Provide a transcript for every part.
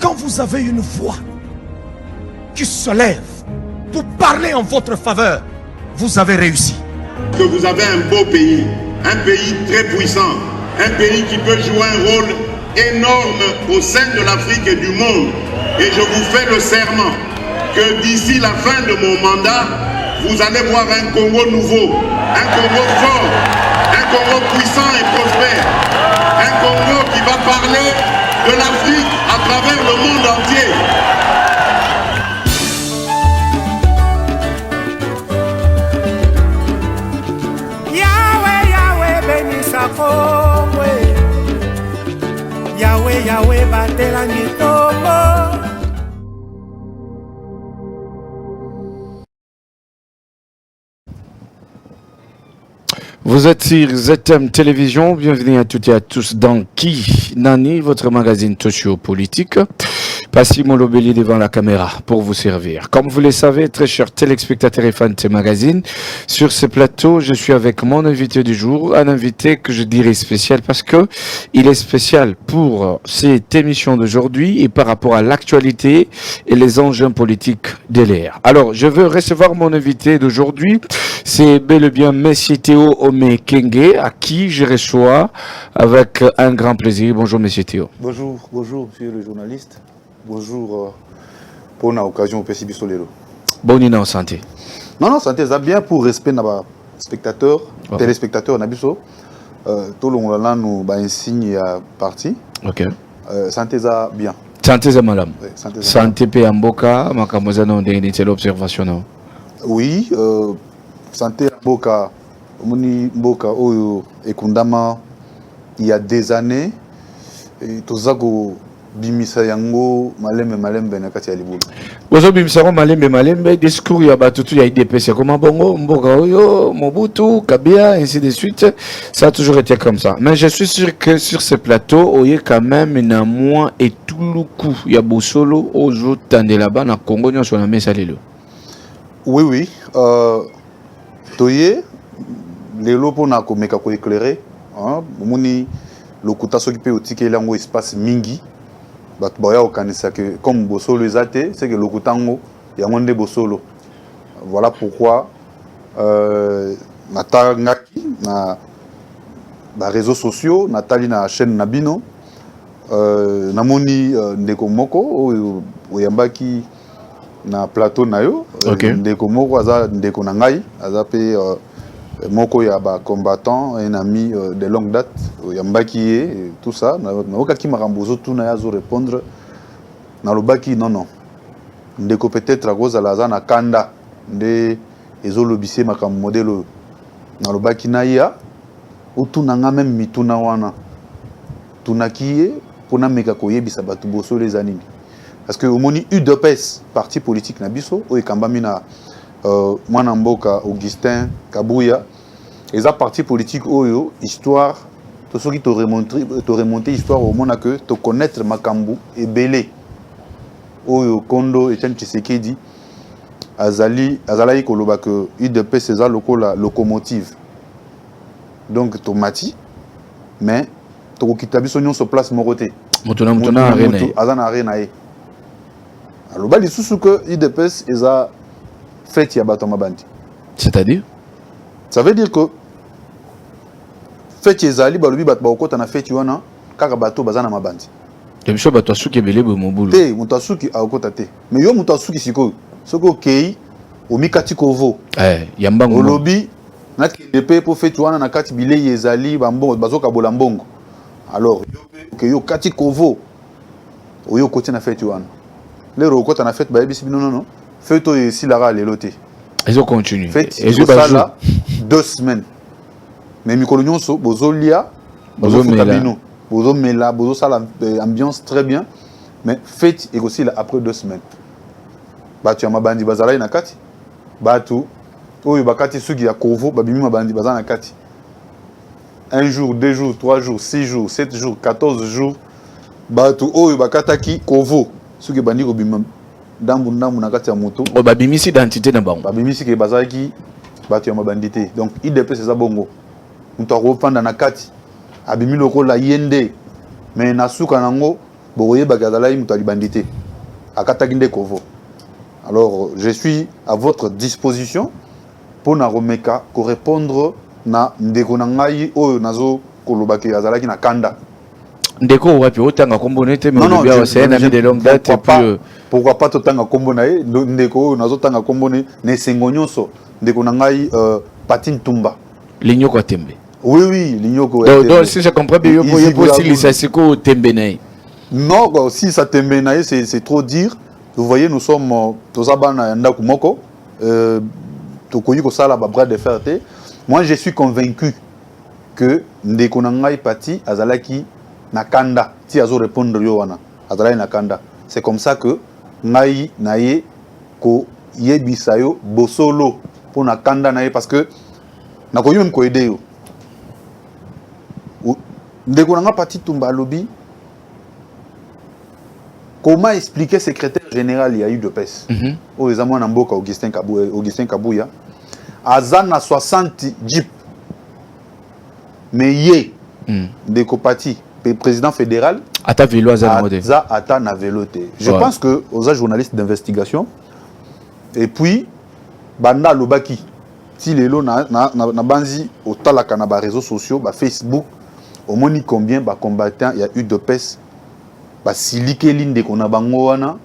quand vous avez une voix qui se lève pour parler en votre faveur, vous avez réussi. Que vous avez un beau pays, un pays très puissant, un pays qui peut jouer un rôle énorme au sein de l'Afrique et du monde. Et je vous fais le serment que d'ici la fin de mon mandat, vous allez voir un Congo nouveau, un Congo fort, un Congo puissant et prospère, un Congo qui va parler de l'Afrique à travers le monde entier. Yahweh, Yahweh, bénissa Congo. Yahweh, Yahweh, batela mitombo. Vous êtes sur ZM Télévision, bienvenue à toutes et à tous dans Ki Nani, votre magazine socio-politique. Passy Molobeli devant la caméra pour vous servir. Comme vous le savez, très chers téléspectateurs et fans de ce magazine, sur ce plateau, je suis avec mon invité du jour, un invité que je dirais spécial parce que il est spécial pour cette émission d'aujourd'hui et par rapport à l'actualité et les enjeux politiques de l'ère. Alors, je veux recevoir mon invité d'aujourd'hui, c'est bel et bien Monsieur Théo Ome Kenge, à qui je reçois avec un grand plaisir. Bonjour Monsieur Théo. Bonjour, monsieur le journaliste. Bonjour pour une occasion au PCB Solero. Bonne année en santé. Non, santé, ça bien pour respect de spectateurs, téléspectateurs, Nabiso. Tout le monde là nous un signe à parti. Ok. Santé, ça bien. Santé, ça madame. Santé, P. Amboka, Makamozano, de l'observation. Oui, santé Amboka, Moni Mboka, Oyo, et Kundama, il y a des années, et tout ça, bimisa yango malembe na kati ya libulu. Ozo bimisa malembe discours ya batutu ya IDPS comme bongo mboka oyo Mobutu Kabila ainsi de suite, ça a toujours été comme ça. Mais je suis sûr que sur ce plateau oye quand même na moins et tout le coup ya bosolo ozo tande là-bas na Congo nyo sur la mesa lelo. Oui, toye lelo pona ko meka ko éclairer hein moni lokuta soki pe otike lango espace mingi. Batboya okanisa que comme Bosolo ezate, c'est que lokutango yangonde Bosolo. Voilà pourquoi natangaki na réseaux sociaux, natali na chaîne Nabino, namoni ndeko moko oyambaki na plateau na yo, ndeko moko aza ndeko na ngai, aza pe moko ya ba combattant, un ami de longue date, yambaki et tout ça, na okaki makambozo tout na yazo répondre na lobaki non. Ndeko peut-être à cause la zana kanda de ezolobise makam modèle na lobaki na ya utu nanga même mituna wana tunakiye pona meka koyebisa batu boso les anini parce que omoni UDPS parti politique na biso o ekambami na mwana mboka Augustin Kabuya les partis politiques oyo histoire to soki to remonter histoire au monde que to connaître makambu et belé oyo Kondo Etienne Tshisekedi azali koloba que UDPS eza lokola locomotive donc tomati mais to kokita biso nyonso place morote mutuna arena azana arena e aloba lisusu que UDPS eza fête ya bato mabandi. C'est-à-dire ça veut dire que fête ezali balobi bato bakota na fête wana kaka bato bazana mabandi. Kebisho bato asuki belebo mobulu. Te muto asuki akota te. Mais yo muto asuki siko soko kei omikati kovo. Yambango. Olobi na kende pour fête wana na kati bilei ezali bambongo bazoka bola mbongo. Alors yo kati kovo oyo koti na fête wana. Lero okota na fête bayebisi non. Fête ici la lelo te. Ils ont continué. Fête là 2 semaines. Mais mikolo nyonso bozolia bozomela bozo sala ambiance très bien mais fête et aussi là après 2 semaines. Batu ya mabandi bazala na kati. Batu oyo bakati suki ya kovo babimi mabandi bazana na kati. 1 jour, 2 jours, 3 jours, 6 jours, 7 jours, 14 jours. Batu oyo bakataki kovo suki bandi ko bima ndambu na kati ya moto babimisi identité na bango babimisi ke bazaki batu ya mabandité donc IDPS eza bongo muto akofanda na kati abimi lokola yende mais na suka nango boye bagazala mutalibandité akatakinde kovo. Alors je suis à votre disposition pour na remeka ko répondre na ndeko na ngai oyo nazo kolobaki azalaki na kanda. Ndeko wapi otanga kombo nete mais bien c'est un ami de longue date et puis pourquoi pas totanga kombo na ye ndeko nazo tanga kombo ne sengonyoso ndeko na ngai Patine Tumba Lignoko Tembe. Oui Lignoko. Donc si je comprends bien il faut aussi les Sasiko Tembe naï. Non si ça Tembe naï c'est trop dire. Vous voyez nous sommes tozabana ndaku moko tokoyi ko sala ba bras de fer te. Moi je suis convaincu que ndeko na ngai Pati azalaki Nakanda, si azo répondre yo wana, azalaki Nakanda. C'est comme ça que ngai naye ko yebisa yo bosolo pour Nakanda naye parce que nakoyi même ko aider yo. Ndeko na Pati Tumba lobi. Comment expliquer secrétaire général il y a eu de pèse? Au examen Namboka Augustin Kabouya. Azana 60 jeep. Mais yé ndeko Pati président fédéral ata vélo ata na véloté. Je pense que aux journalistes d'investigation et puis banda lobaki si lelo na banzi au talaka na ba réseaux sociaux ba Facebook au moni combien ba combattants il y a eu de pèse ba silike linde kona bango wana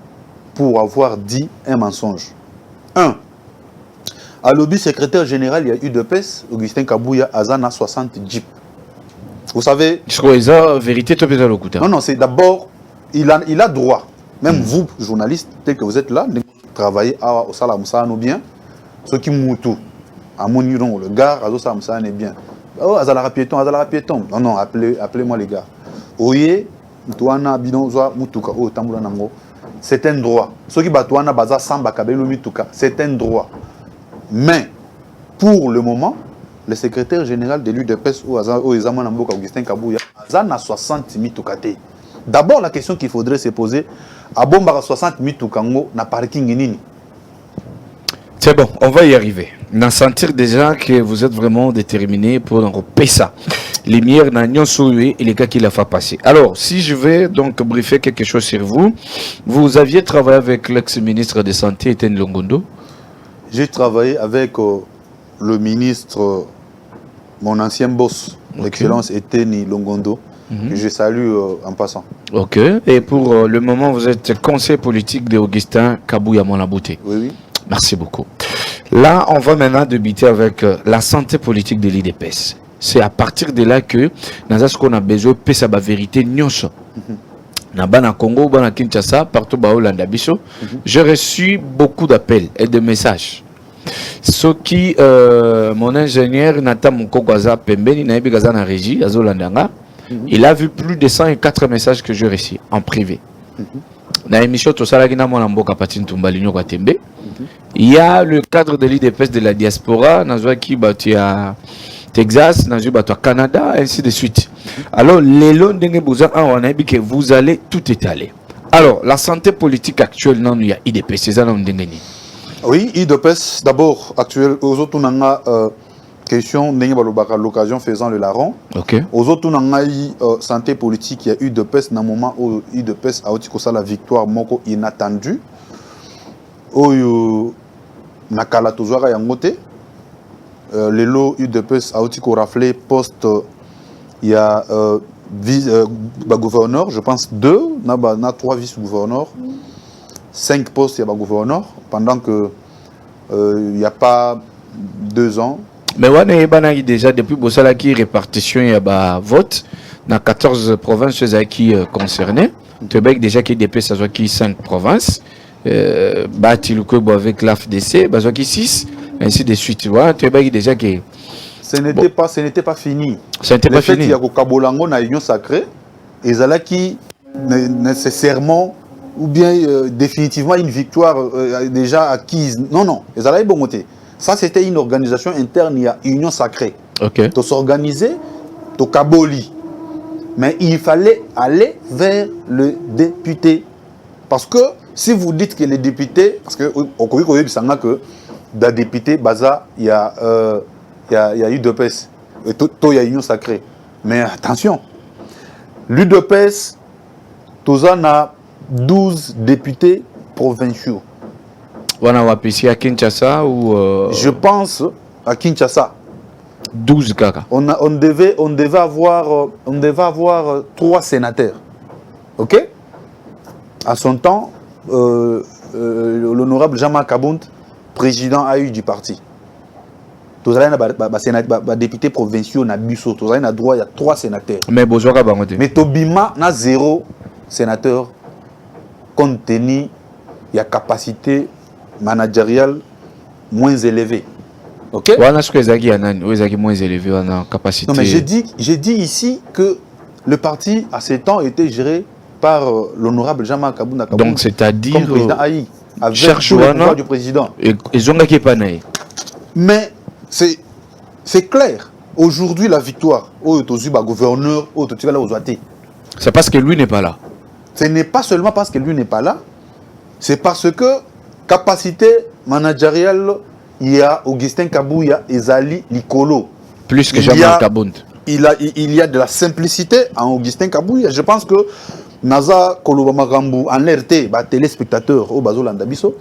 pour avoir dit un mensonge. 1 à lobby secrétaire général il y a eu de pèse Augustin Kabouya azana 60 jeep. Vous savez, vérité, non, c'est d'abord, il a droit, même vous, journalistes, tel que vous êtes là, travaillez au Salamoussa, nous bien, ceux qui moutou, à Moniron, le gars, à Salamoussa, est bien. Oh, Azalara piéton. Non, appelez-moi les gars. Oye, Touana, Bidonzoa, Moutouka, oh, Tamboula Nango, c'est un droit. Ceux qui battent Touana, Baza, Samba, Kabelo, Mitouka, c'est un droit. Mais, pour le moment, le secrétaire général de l'UDPS au examen Namboka Augustin Kabouya, Azan a 60 mitokate. D'abord, la question qu'il faudrait se poser, à Bomba 60 mitokango na parking nini. C'est bon, on va y arriver. On sentir déjà que vous êtes vraiment déterminé pour en ça. Les mières n'ont souillé et les gars qui l'a fait passer. Alors, si je vais donc briefer quelque chose sur vous, vous aviez travaillé avec l'ex-ministre de Santé, Etienne Longondo. J'ai travaillé avec le ministre, mon ancien boss, l'excellence Etienne Longondo, que je salue en passant. Ok. Et pour le moment, vous êtes conseiller politique d'Augustin Kabouya Monabouté. Oui. Merci beaucoup. Là, on va maintenant débuter avec la santé politique de l'IDPS. C'est à partir de là que nous avons besoin de faire la vérité. Dans le Congo, dans Kinshasa, partout dans Hollande, j'ai reçu beaucoup d'appels et de messages. Ce qui, mon ingénieur Nathan Mukogwaza Pembeni, na régie, il a vu plus de 104 messages que j'ai reçus en privé. Dans l'émission il y a le cadre de l'IDPS de la diaspora, qui est à Texas, au Canada, ainsi de suite. Alors, les longs que vous allez tout étaler. Alors, la santé politique actuelle, non, il y a IDPS, c'est ça, non, oui, IDPS, d'abord, actuel, aux autres, on a question, l'occasion faisant le larron. Ok. Aux autres, on a santé politique, il y a IDPS, dans le moment où IDPS a eu la victoire, moko inattendue. Oyo nakala tozwaka yango te lelo UDPS a aussi raflé poste il y a gouverneur, je pense 2 na 3 vice-gouverneurs, 5 postes il y a gouverneur pendant que il n'y a pas 2 ans. Mais on a déjà depuis Bossala qui répartition il y a vote dans 14 provinces qui concernées. Tu as déjà qui DPS a qui 5 provinces. Avec l'AFDC, 6, ainsi de suite. Tu vois, tu as déjà que ce n'était pas fini. Ce n'était pas fini. Il y a Kabolango na Union Sacrée, et là qui nécessairement ou bien définitivement une victoire déjà acquise. Non, et là bon côté. Ça c'était une organisation interne, il y a Union Sacrée. OK. To s'organiser, to Kaboli. Mais il fallait aller vers le député parce que si vous dites que les députés, parce que au Congo, il y a des députés, il y a UDPS, il y a Union Sacrée. Mais attention, l'UDPS Tozan a 12 députés provinciaux. Wana wapisi à Kinshasa ou Je pense à Kinshasa. 12 kaka. On devait avoir 3 sénateurs. Ok? À son temps, l'honorable Jean-Marc Kabound, président AU du parti. Tous les députés provinciaux na biso, tous les droit, il y a 3 sénateurs. Mais Bozoka bangote. Mais Tobima na 0 sénateur compte tenu il y a capacité managériale moins élevée. Ok? Wana ce que Zaki anani, ou Zaki moins élevé en capacité. Non mais j'ai dit ici que le parti à ces temps était géré par l'honorable Jean-Marc Kabound. Donc c'est-à-dire comme président AI, avec cherche tous les pouvoirs du président. Et zonga qui pas naï. Mais c'est clair. Aujourd'hui la victoire, au gouverneur, au C'est parce que lui n'est pas là. Ce n'est pas seulement parce que lui n'est pas là, c'est parce que capacité managériale, il y a Augustin Kabouya et Zali Likolo. Plus que Jean-Marc Kabound. Il y a de la simplicité en Augustin Kabouya. Je pense que Naza Kolobamagambu en RT, téléspectateur au Bazolanda Biso,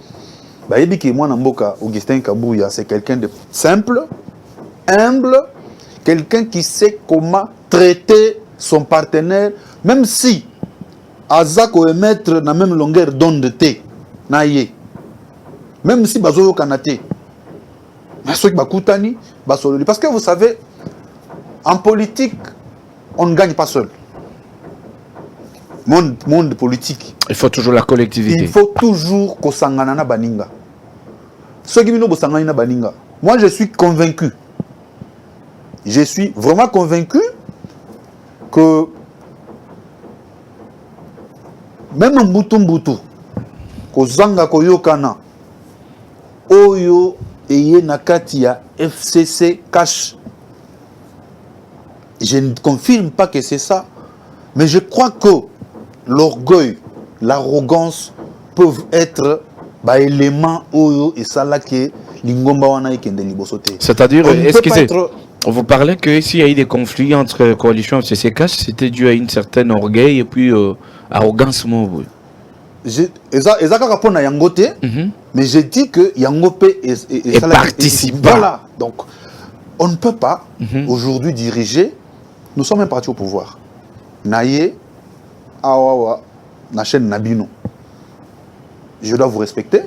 Augustin Kabouya, c'est quelqu'un de simple, humble, quelqu'un qui sait comment traiter son partenaire, même si Azako est mettre dans la même longueur d'onde de thé, même si Bazolo Kanate, parce que vous savez, en politique, on ne gagne pas seul. Monde politique. Il faut toujours la collectivité. Il faut toujours que Sangana Baninga. Ceux qui viennent Sangana Baninga. Moi, je suis convaincu. Je suis vraiment convaincu que même en Mbutu, que Zanga Koyokana, Oyo et Nakatia, FCC cash. Je ne confirme pas que c'est ça, mais je crois que l'orgueil, l'arrogance peuvent être éléments Oyo et Sala que Lingomba wana ikende libosote. C'est-à-dire, excusez, vous parlez que s'il y a eu des conflits entre coalitions FCC cash, c'était dû à une certaine orgueil et puis arrogance. Mais j'ai dit que Yangope et participe. Voilà. Donc, on ne peut pas aujourd'hui diriger. Nous sommes un parti au pouvoir. Naye, Awawa, Nachen Nabino. Je dois vous respecter.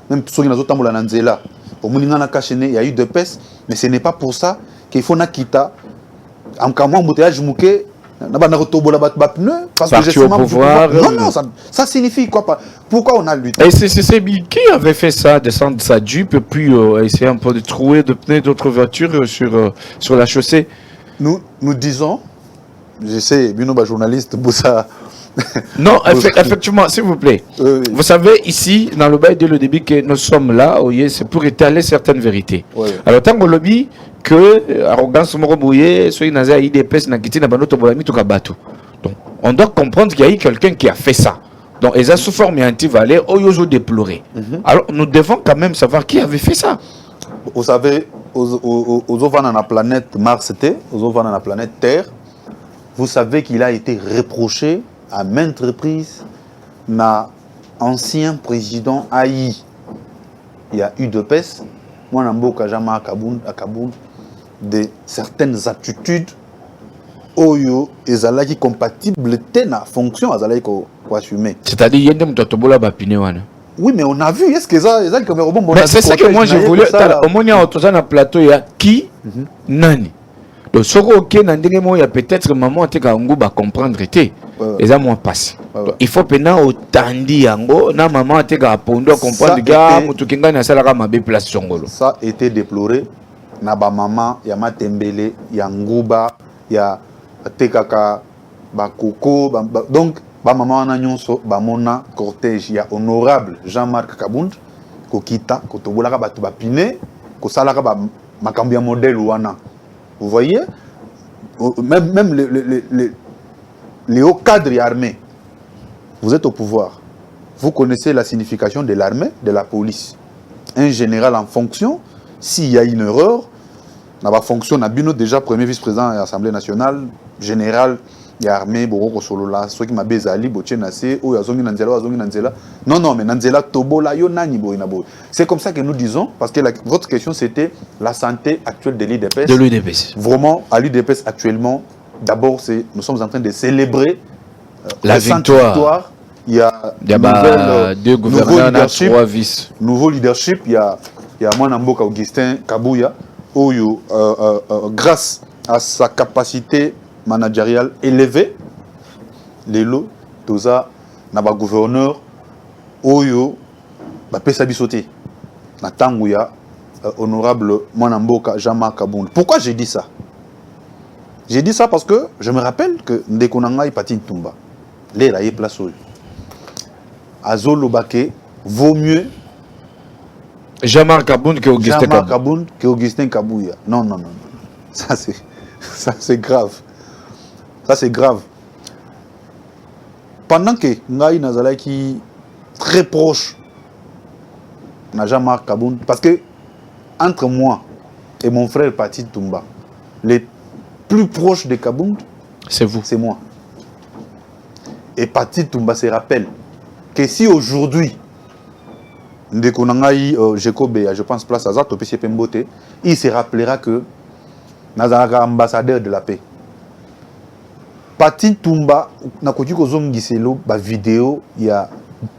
Même ceux qui n'ont pas Nanzela. Au Moulingana Kachene, il y a eu 2 pèses, mais ce n'est pas pour ça qu'il faut Nakita. En Kamon, embouteillage Mouké. Parce que je suis au pouvoir. Non, ça signifie quoi? Pourquoi on a lutté? Et c'est qui avait fait ça, descendre sa jupe et puis essayer un peu de trouver de pneus d'autres voitures sur la chaussée? Nous disons, je sais, Binoba journaliste, Boussa. Non, effectivement, s'il vous plaît. Vous savez, ici, dans le bail dès le début, que nous sommes là, c'est pour étaler certaines vérités. Oui. Alors, tant qu'on lobby, que arrogance morobouye, soit une IDPS n'a quitté n'a pas notre bolami tout kabatou. Donc, on doit comprendre qu'il y a eu quelqu'un qui a fait ça. Donc, ils ont sous forme anti-valais, ils ont déploré. Alors, nous devons quand même savoir qui avait fait ça. Vous savez, aux ovans dans la planète Mars, aux ovans dans la planète Terre, vous savez qu'il a été reproché à maintes reprises na ancien président AI. Il y a eu de peste. Moi, Namboka Jama à Kabound, de certaines attitudes Oyo et Zalaki compatibles na fonction à Zalaki ko assumer. C'est-à-dire yende mtotobola bapine wana. Oui, mais on a vu, est-ce que ça comme bon. C'est ça que moi je voulais. Au moins il y a autour na plateau il y a qui nani. Donc soko ok na ndenge mo ya peut-être maman te ka nguba comprendre té. Eza moins passé. Il faut pena otandi yango na maman te ka pondo comprendre ga mutukinga na sala ka mabe place songolo. Ça a été déploré na ba maman ya Matembele ya nguba ya tekaka ba koko donc ba maman na nyonso ba mona cortège ya honorable Jean-Marc Kabound ko kita ko tobolaka batu ba pine ko salaka ba makambo ya modèle wana. Vous voyez, même les hauts cadres armés, vous êtes au pouvoir. Vous connaissez la signification de l'armée, de la police. Un général en fonction, s'il y a une erreur, dans la fonction, Nabino déjà premier vice-président de l'Assemblée nationale, général ya armée boko solo la soki mabe zali boche na se o yazongi na nzela non mais na nzela tobola yo nani boy na boy. C'est comme ça que nous disons parce que votre question c'était la santé actuelle de l'UDPS. Vraiment à l'UDPS actuellement d'abord nous sommes en train de célébrer la victoire. Il y a deux gouverneurs, 3 vice. Nouveau leadership, il y a Mwanamboka Augustin Kabuya Oyo grâce à sa capacité managériale élevée, lelo toza na ba gouverneur Oyo ba pesa bisoté na tangu ya honorable Mwanamboka Jean-Marc Kabound. Pourquoi j'ai dit ça? J'ai dit ça parce que je me rappelle que Ndekonanga Ipatine Tumba les la place Oyo Azolo Baké vaut mieux Jean-Marc Kabound que Augustin Kabuya. Non. Ça c'est grave. Ça c'est grave. Pendant que Ngaï Nazala qui très proche na Jean-Marc Kabound, parce que entre moi et mon frère Pati Tumba, les plus proches de Kabound, c'est vous. C'est moi. Et Pati Tumba se rappelle que si aujourd'hui Ndekonangaï Jekobe, je pense place à Zato PCP Mbote, il se rappellera que Nazaraka ambassadeur de la paix. Pati Tumba, Nakoti Kozom Giselo, ba vidéo, il y a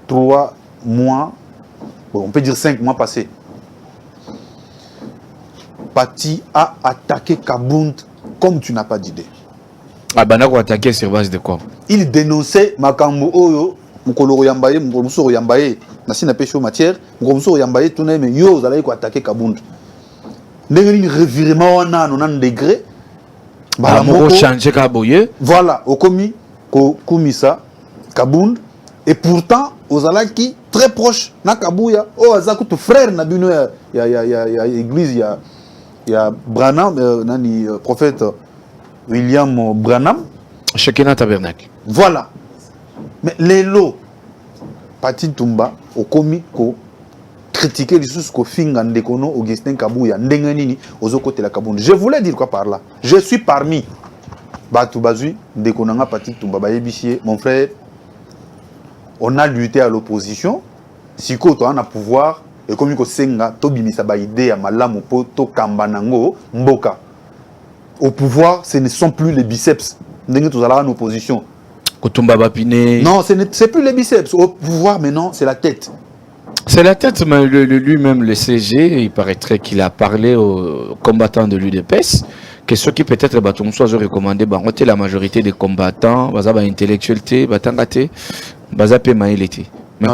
3 mois, bon, on peut dire 5 mois passés. Pati a attaqué Kabound comme tu n'as pas d'idée. Ah ben on a attaqué sur base de quoi? Il dénonçait Makambo Oyo, Mkoloro Yambaye, Mkoloro Yambaye, Nasina Pécho matière, Mkoloro Yambaye, tout le monde, yo, allez attaquer Kabound. N'ayez un revirement en un degré. Voilà, au commis, Koumissa, Kabound, et pourtant, aux Alaki, très proche, na Kabouya, oh, Azakou, ton frère, Nabuno, il y a l'église, il y a Branham, nani, prophète William Branham. Shekinah Tabernacle. Voilà. Mais les lots, Pati Tumba, au commis, critiquer les sous ko finga ndekono Augustin Kabuya ndengenini ozo côté la Kabound. Je voulais dire quoi par là? Je suis parmi Batu Bazui ndekonanga Pati Tumba bayebisie mon frère. On a lutté à l'opposition. Si ko to na pouvoir et comme ko senga to bimisa ba idée ya malamu po to kambanango mboka. Au pouvoir, ce ne sont plus les biceps. Ndenge to zala en opposition. Kotumba Bapine. Non, c'est plus les biceps. Au pouvoir maintenant, c'est la tête. C'est la tête, mais lui-même, le CG, il paraîtrait qu'il a parlé aux combattants de l'UDPS, que ceux qui peut-être soit recommandé, la majorité des combattants, intellectuels, mais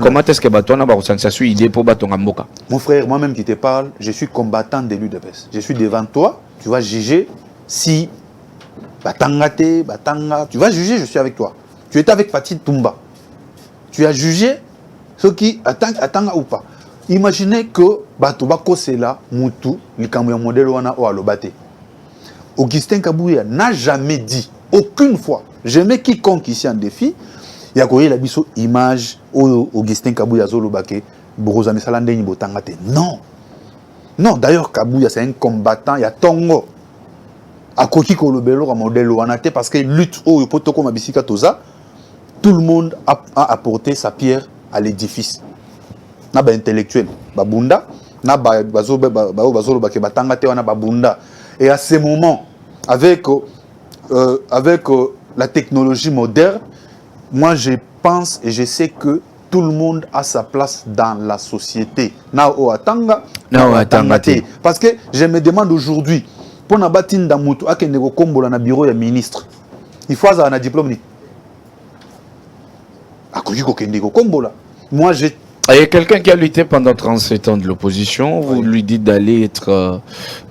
comment est-ce que ça suit idée pour Mboka? Mon frère, moi-même qui te parle, je suis combattant de l'UDPS. Je suis devant toi, tu vas juger si tu vas juger, je suis avec toi. Tu étais avec Pati Tumba. Tu as jugé ceux qui attendent ou pas. Imaginez que Batoba Kosela Moutou, le modèle wana o alobate. Augustin Kabuya n'a jamais dit, aucune fois, jamais quiconque ici en défi, il y a la biso image Augustin Kabuya Zolobake, Borozane Salande Nibotangate. Non. Non, d'ailleurs Kabuya c'est un combattant, il y a Tongo. A Koki Kolobelo a modèle wana te parce que lutte au Potoko Mabisika Toza, tout le monde a apporté sa pierre à l'édifice. Na ba intellectuel, babunda, na ba bazolo ba ke batanga te wana babunda. Et à ce moment, avec la technologie moderne, moi je pense et je sais que tout le monde a sa place dans la société. Na o atanga, na o atanga te. Parce que je me demande aujourd'hui, pour na batinda mutu akende ko kombola na bureau ya ministre. Il faut avoir un diplôme ni. Akoki ko kende ko kombola. Moi, j'ai... Il y a quelqu'un qui a lutté pendant 37 ans de l'opposition. Vous lui dites d'aller être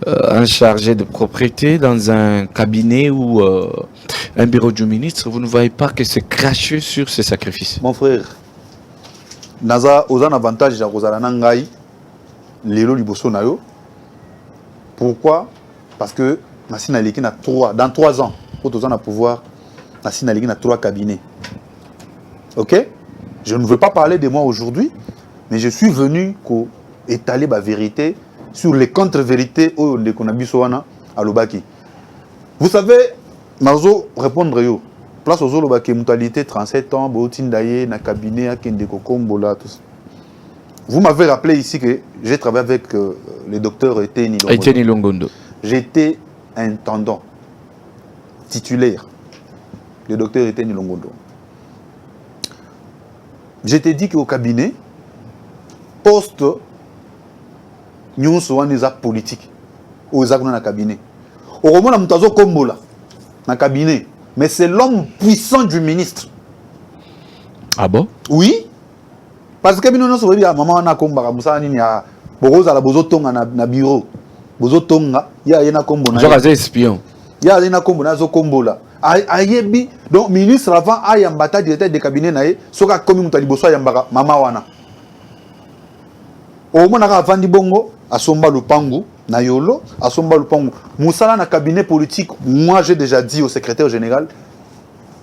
un chargé de propriété dans un cabinet ou un bureau du ministre. Vous ne voyez pas que c'est cracheux sur ses sacrifices? Mon frère, Naza, aux avantages de Rosala Nangai, Lelo Liboso Nayo. Pourquoi? Parce que Nassina Leki n'a dans 3 ans, pour aux ans à pouvoir, Nassina Leki n'a 3 cabinets. Ok? Je ne veux pas parler de moi aujourd'hui, mais je suis venu pour étaler ma vérité sur les contre-vérités au Ndekonabisoana à Lobaki. Vous savez, Nazo répondre yo. place aux autres, qui mutualité 37 ans, Botindaye, na cabinet, à Kendeko Kombola, tout ça. Vous m'avez rappelé ici que j'ai travaillé avec le docteur Eteni Longondo. J'étais intendant titulaire. Le docteur Eteni Longondo. J'étais dit qu'au cabinet, poste, nous sommes des politiques. Aux dans le cabinet. Au moment où nous avons Kombola, dans le cabinet. Mais c'est l'homme puissant du ministre. Ah bon? Oui. Parce que nous sommes dit, maman, on a combat, Moussa, il y a Bozotonga na bureau. Bozotonga, il y a un combo. Genre un espion. Il y a un combo, na zo combo là. Ayebi, donc ministre avant, a un bataille directeur de cabinet nae, soka comme nous tali bosso yambara, maman wana. Au moment où avant di bongo, à Somba Lupangu, na yolo, à Somba Lupangu. Moussa na cabinet politique, moi j'ai déjà dit au secrétaire général.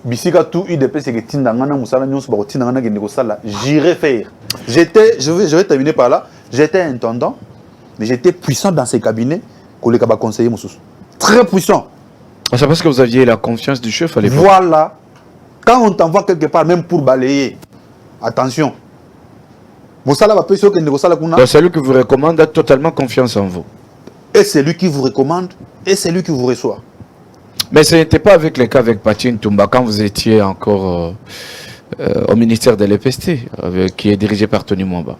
Bisika tout IDP c'est que tindangana musala nyonso ba tindangana ke ndekosala j'irai faire. Je vais terminer par là. J'étais intendant mais j'étais puissant dans ces cabinets que les kaba conseiller moussous. Très puissant. C'est parce que vous aviez la confiance du chef à l'époque. Voilà. Quand on t'envoie quelque part même pour balayer. Attention. Musala va pécho que ndekosala kuna. Donc c'est lui qui vous recommande, a totalement confiance en vous. Et c'est lui qui vous recommande et c'est lui qui vous reçoit. Mais ce n'était pas avec le cas avec Patin Toumba quand vous étiez encore au ministère de l'EPST, qui est dirigé par Tony Mwamba.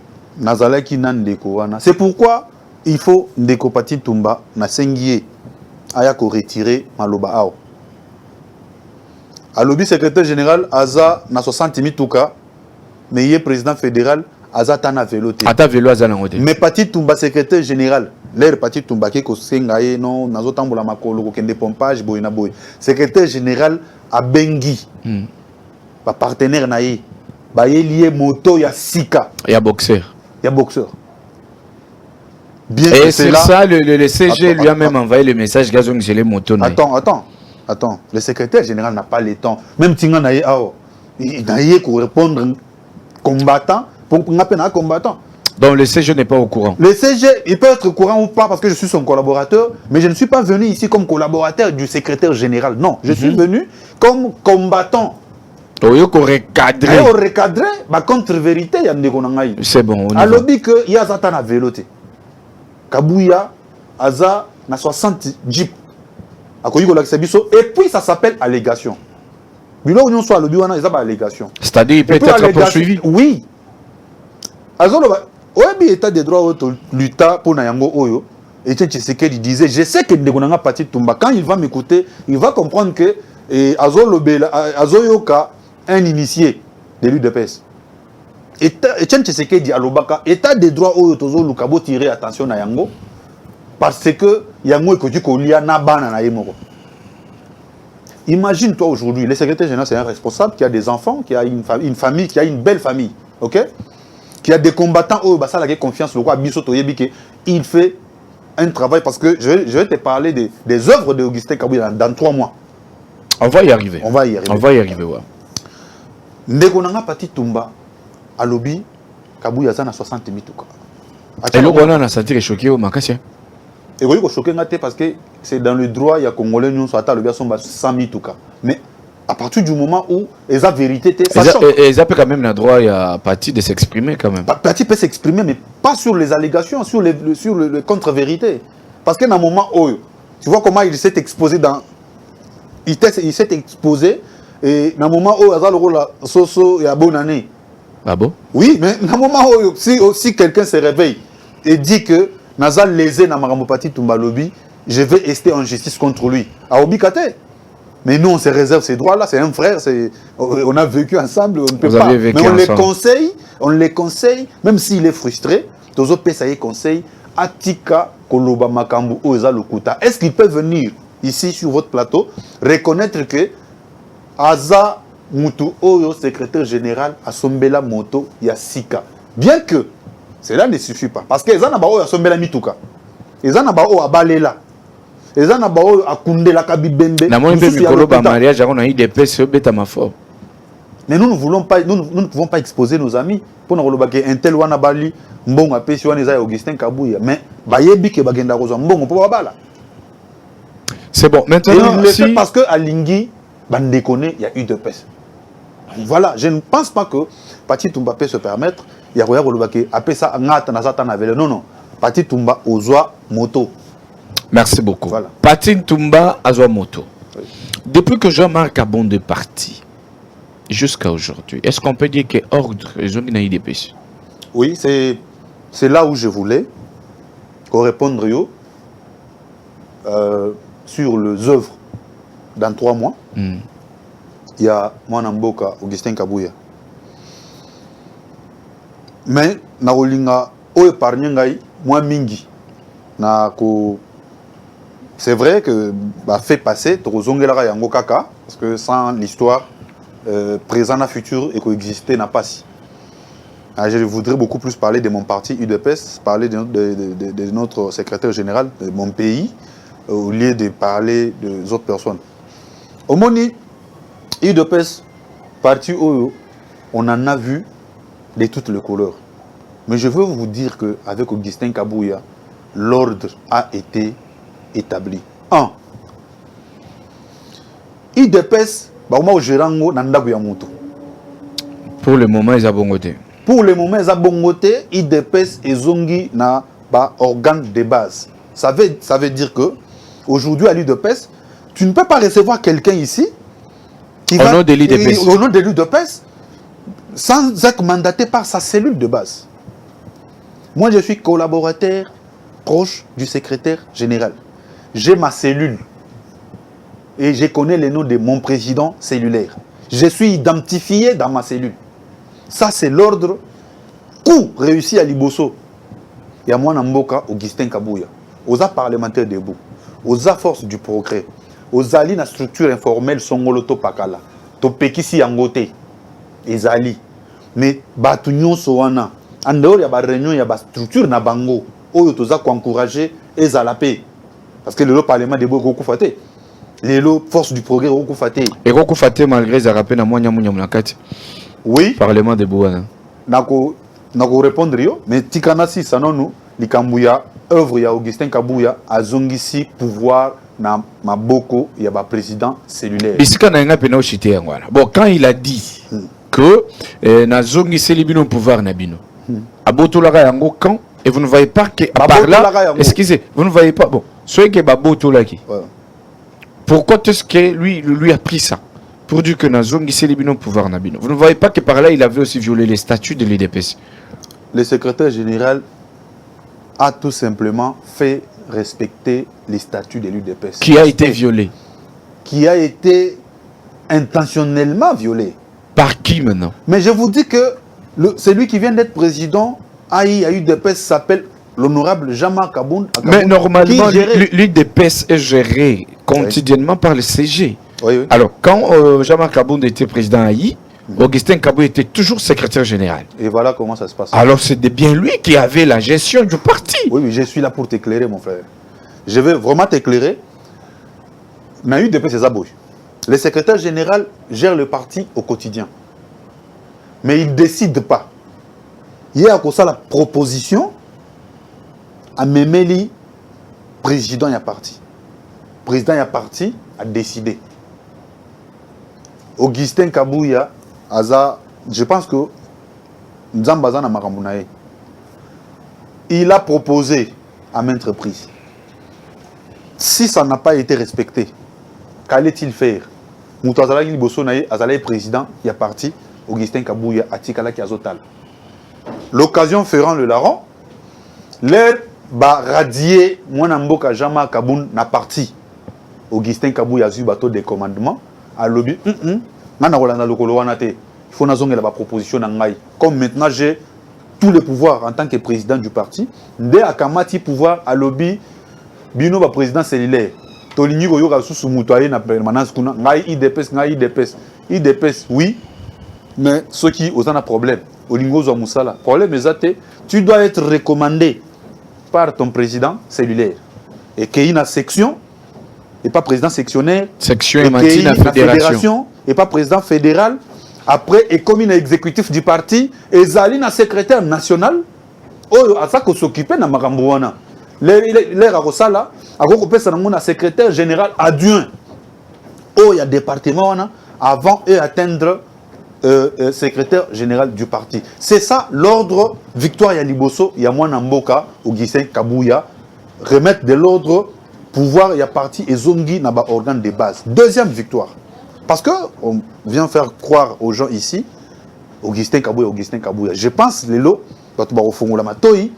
C'est pourquoi il faut Ndeko Patin Toumba na sengié ayako retirer Maloba Ao. A lobby secrétaire général Aza na 60 mitouka, mais il est président fédéral Aza tana veloté. Ata velo Aza nangote. Mais Patin Toumba secrétaire général l'air Patin Toumba qui ko sengaye non nazo tambola makolo ko kende pompage boy na boy. Secrétaire général a Bengi. Ba partenaire naïe. Ba lié moto ya Sika. Il y a boxeur. Il y a boxeur. Bien et c'est là, ça, le CG lui a même envoyé le message gazon que j'ai les motos. Attends. Le secrétaire général n'a pas le temps. Même Tinga naïe, il n'a pas pour répondre combattant. Pour un combattant. Donc le CG n'est pas au courant. Le CG, il peut être au courant ou pas parce que je suis son collaborateur, mais je ne suis pas venu ici comme collaborateur du secrétaire général. Non, je suis venu comme combattant. On recadré. On recadré, contre-vérité, il y a des gens. C'est bon. À lobby que il y a Zatana véloté. Kabouya, Aza, na 60 jeep. Et puis ça s'appelle allégation. Bilo on soit lobby wana, ils ont allégation. C'est-à-dire il peut être poursuivi. Oui. Oyebi état des droits auto luta pour na yango oyo et Tshisekedi disait je sais que Ndekonanga Patin Toumba quand il va m'écouter il va comprendre que Azoyoka un initié de l'UDPS et Tshisekedi alobaka état des droits auyo tozo lukabo tirer attention na yango parce que yango ekoki kolia na bana na yemoko. Imagine toi aujourd'hui le secrétaire général c'est un responsable qui a des enfants qui a une famille qui a une belle famille, OK? Qui a des combattants où ça la confiance le roi Bisoto Yebike il fait un travail parce que je vais te parler des œuvres de Augustin Kabouya dans 3 mois. On va y arriver. On va y arriver, ouais. Ndekonanga Patin Toumba à lobby Kabouya za na 60 mituka. Et le bon on a senti choqué au Makassia. Et vous choqué ngate parce que c'est dans le droit il y a congolais nous soit lobby sont 100 mituka. Mais à partir du moment où les vérité ça choque. Et ils ont quand même le droit à Patin de s'exprimer quand même. Patin peut s'exprimer mais pas sur les allégations, sur le contre-vérité. Parce qu'à un moment où tu vois comment il s'est exposé dans il s'est exposé et dans un moment où Azal Rola Soso et bonne année. Ah bon? Oui, mais dans un moment où si quelqu'un se réveille et dit que Nazal lésé na Marambo Patin Toumba lobby, je vais rester en justice contre lui. À Obikate. Mais nous, on se réserve ces droits-là. C'est un frère. On a vécu ensemble. On ne peut pas. Mais on les conseille, même s'il est frustré. Tozo Pesaye conseille. Atika Koloba Makambu Oza Lokuta. Est-ce qu'il peut venir ici sur votre plateau reconnaître que Aza Moutou Oyo, secrétaire général, a Sombela Moto Yasika. Bien que cela ne suffit pas. Parce que Ezana Bao a Sombela Mituka. Ezana Bao a Balela. Et ça n'a pas à Koundé la Kabibembe. Mais nous ne voulons pas, nous ne pouvons pas exposer nos amis. Pour nous relobaquer un tel wana bali, mbongo apé si wana Augustin Kabouya. Mais bayebi ke bagenda roza mbongo pour bala. C'est bon. Maintenant, il le fait parce que à Lingui, il y a eu de pèse. Voilà, je ne pense pas que Pati Toumba peut se permettre. Il y a après ça, non, non. Pati Toumba Ozoa Moto. Merci beaucoup. Voilà. Pati Toumba Ozoa Moto. Oui. Depuis que Jean-Marc Abon est parti, jusqu'à aujourd'hui, est-ce qu'on peut dire que ordre ils ont eu des péchés? Oui, c'est là où je voulais répondre sur les œuvres dans 3 mois. Il y a Mwanamboka, Augustin Kabouya. Mais na olinga o épargne ngai moi mingi na ko c'est vrai que bah fait passer tozongela yango kaka parce que sans l'histoire présent et futur et coexister n'a pas si. Je voudrais beaucoup plus parler de mon parti UDPS, parler de notre secrétaire général de mon pays au lieu de parler des autres personnes. Au Moni UDPS parti où on en a vu de toutes les couleurs. Mais je veux vous dire qu'avec Augustin Kabouya, l'ordre a été établi. 1. IDPS, pour le moment, ils ont bongoté. Pour le moment, ils ont bongoté. IDPS et Zongi na organe de base. Ça veut dire que aujourd'hui à l'IDPS, tu ne peux pas recevoir quelqu'un ici qui au nom de l'IDPS. Au nom de l'IDPS, sans être mandaté par sa cellule de base. Moi, je suis collaborateur proche du secrétaire général. J'ai ma cellule et je connais le nom de mon président cellulaire. Je suis identifié dans ma cellule. Ça, c'est l'ordre coup réussi à Liboso. Il y a moi, Namboka, Augustin Kabouya, aux parlementaires debout, aux forces du progrès, aux alliés la structure informelle Songoloto Pakala, Topekisi Angote, Ezali. Mais Batunyon Soana, en dehors, il y a des réunions, il y a des structures na bango, où il y a encourager Ezalapé. Parce que le Parlement debout est beaucoup faté. Les forces du progrès sont beaucoup faté. Et beaucoup faté malgré Zarapé na monya mounyamulakati. Oui. Parlement debout. Nako répondre yo, mais Tikanasi Sanonou, Likambouya, œuvre ya Augustin Kabouya, a zongisi pouvoir na maboko ya ba président cellulaire. Bon, quand il a dit que na zongisi libino pouvoir na bino. Abotolara yango quand et vous ne voyez pas que par là, excusez, vous ne voyez pas bon, soyez que babotolaki. Pourquoi est-ce que lui a pris ça? Pour dire que na zongisi libino pouvoir na bino. Vous ne voyez pas que par là il avait aussi violé les statuts de l'IDPS. Le secrétaire général a tout simplement fait respecter les statuts de l'UDPS. Qui a été violé? Qui a été intentionnellement violé. Par qui maintenant? Mais je vous dis que celui qui vient d'être président à l'UDPS s'appelle l'honorable Jean-Marc Aboun. Mais normalement, l'UDPS est géré quotidiennement par le CG. Oui, oui. Alors, quand Jean-Marc Aboun était président à Augustin Kabou était toujours secrétaire général. Et voilà comment ça se passe. Alors c'était bien lui qui avait la gestion du parti. Oui, oui, je suis là pour t'éclairer, mon frère. Je vais vraiment t'éclairer. Mais UDPS, c'est Zabouy. Le secrétaire général gère le parti au quotidien. Mais il ne décide pas. Il y a comme ça la proposition à Memeli, président y a parti. Président y a parti a décidé. Augustin Kabouya, je pense que Nzambazana Makamounae, il a proposé à maintes reprises. Si ça n'a pas été respecté, qu'allait-il faire? Moutazala Gilbosonae, Azalae président, il y a parti, Augustin Kabouya, Atikala Kiazotal. L'occasion ferant le larron, l'air va radier Mwanamboka Jama Kaboun n'a parti. Augustin Kabouya a eu bateau de commandement, à lobby, il faut que la proposition n'angaï. Comme maintenant j'ai tous les pouvoirs en tant que président du parti, dès à Kamati pouvoir à lobby, bino ba président cellulaire. Tolini go yoga sous mutoyer na permanence kuna ngai IDPS oui, mais ceux qui ont un problème, olingo zo musala. Problème est tu dois être recommandé par ton président cellulaire et qu'il y ait une section et pas président sectionnaire, section et la fédération et pas président fédéral. Après, et comme il est exécutif du parti, et Zalina secrétaire national, à ça qu'on s'occupe dans Marambouana. Les Arosala, à secrétaire général adjoint. il y a département avant d'atteindre secrétaire général du parti. C'est ça l'ordre Victoire Yaliboso, Yamwana Mboka, Augustin Kabouya, remettre de l'ordre, pouvoir, il y a parti et Zongi n'a pas organe de base. Deuxième victoire. Parce que on vient faire croire aux gens ici, Augustin Kabouya. Je pense, les lots, quand on va au fond, la matoi,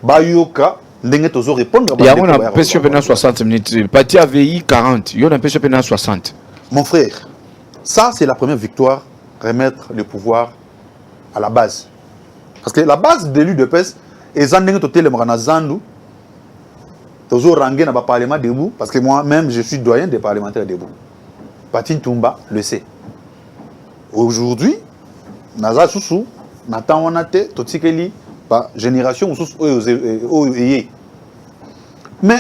Bayoka, ndenge tozo répondre. Il y a un empêche pendant 60 minutes. Parti AVI 40, il y a un empêche pendant 60. Mon frère, ça c'est la première victoire, remettre le pouvoir à la base. Parce que la base de l'UDPS, et Zandenge Totel Mrana Zandu, tozo rangé dans le Parlement debout, parce que moi-même je suis doyen des parlementaires debout. Patine Toumba le sait. Aujourd'hui, Naza Soussou, Nathan Wanate, Totsikeli, par génération, mais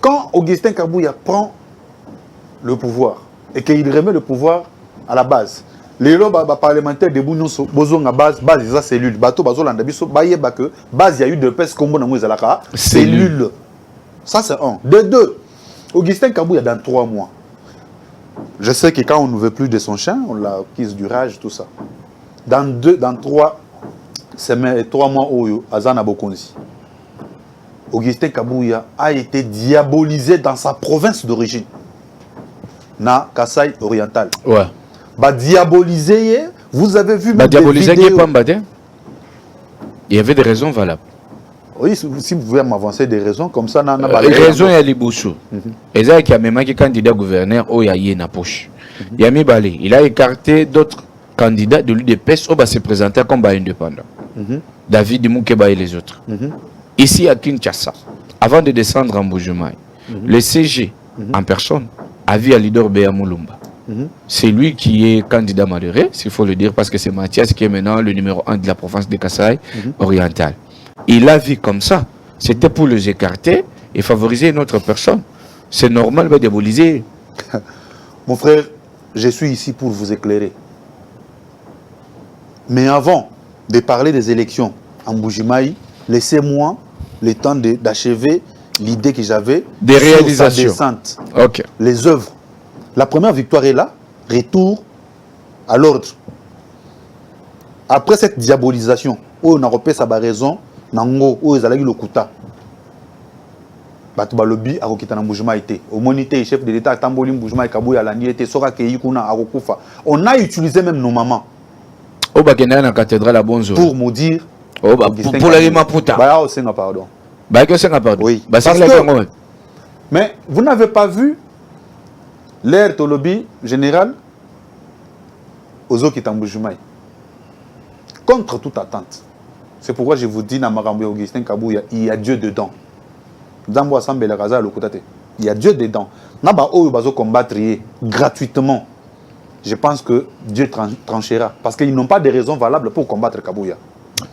quand Augustin Kabouya prend le pouvoir et qu'il remet le pouvoir à la base, les parlementaires de Bounousso, Bozon à base de la cellule, bateau, bazo landabiso, baye que base, il y a eu de peste combo dans Mouizalaka, cellule. Ça c'est un. De deux, Augustin Kabouya dans 3 mois. Je sais que quand on ne veut plus de son chien, on l'acquise du rage, tout ça. Dans 3 semaines, 3 mois, Azana Bokonzi. Augustin Kabouya a été diabolisé dans sa province d'origine. Na Kasaï oriental. Ouais. Bah diabolisé, vous avez vu bah diabolisé qui est pas mbadé. Il y avait des raisons valables. Oui, si vous pouvez m'avancer des raisons comme ça, les raisons il y a les bouchons. Et ça qui a même qui candidat gouverneur au yaye na poche. Il a mis balé, il a écarté d'autres candidats de l'UDPS au se présenter comme indépendant. David Moukeba et les autres. Ici à Kinshasa, avant de descendre en Bujumaï, le CG en personne a vu à leader Béa Moulumba. C'est lui qui est candidat malheureux, s'il faut le dire, parce que c'est Mathias qui est maintenant le numéro 1 de la province de Kasaï orientale. Il a vu comme ça. C'était pour les écarter et favoriser une autre personne. C'est normal de diaboliser. Mon frère, je suis ici pour vous éclairer. Mais avant de parler des élections en Bujimaï, laissez-moi le temps d'achever l'idée que j'avais des réalisations. Okay. Les œuvres. La première victoire est là, retour à l'ordre. Après cette diabolisation, on a repéré sa raison, nango, où ils allaient le kuta. Batuba lobby a rokita na Mbujima été. Au monité, chef de l'État, Tamboli Mbujima et Kabouya Lani était, Sora Keikuna a Rokufa. On a utilisé même nos mamans. Au Bakena na cathédrale à Bonzo. Pour me dire. Oh, bah, pour la Lima Puta. Bah, au Sénat, pardon. Bah, que c'est pardon. Oui. Bah, parce que, mais vous n'avez pas vu l'air de lobby général aux eaux qui est en Mbujima. Contre toute attente. C'est pourquoi je vous dis, Namarambe Augustin Kabouya, il y a Dieu dedans. Il y a Dieu dedans. Naba Oyo Bazo combattre gratuitement. Je pense que Dieu tranchera. Parce qu'ils n'ont pas de raisons valables pour combattre Kabouya.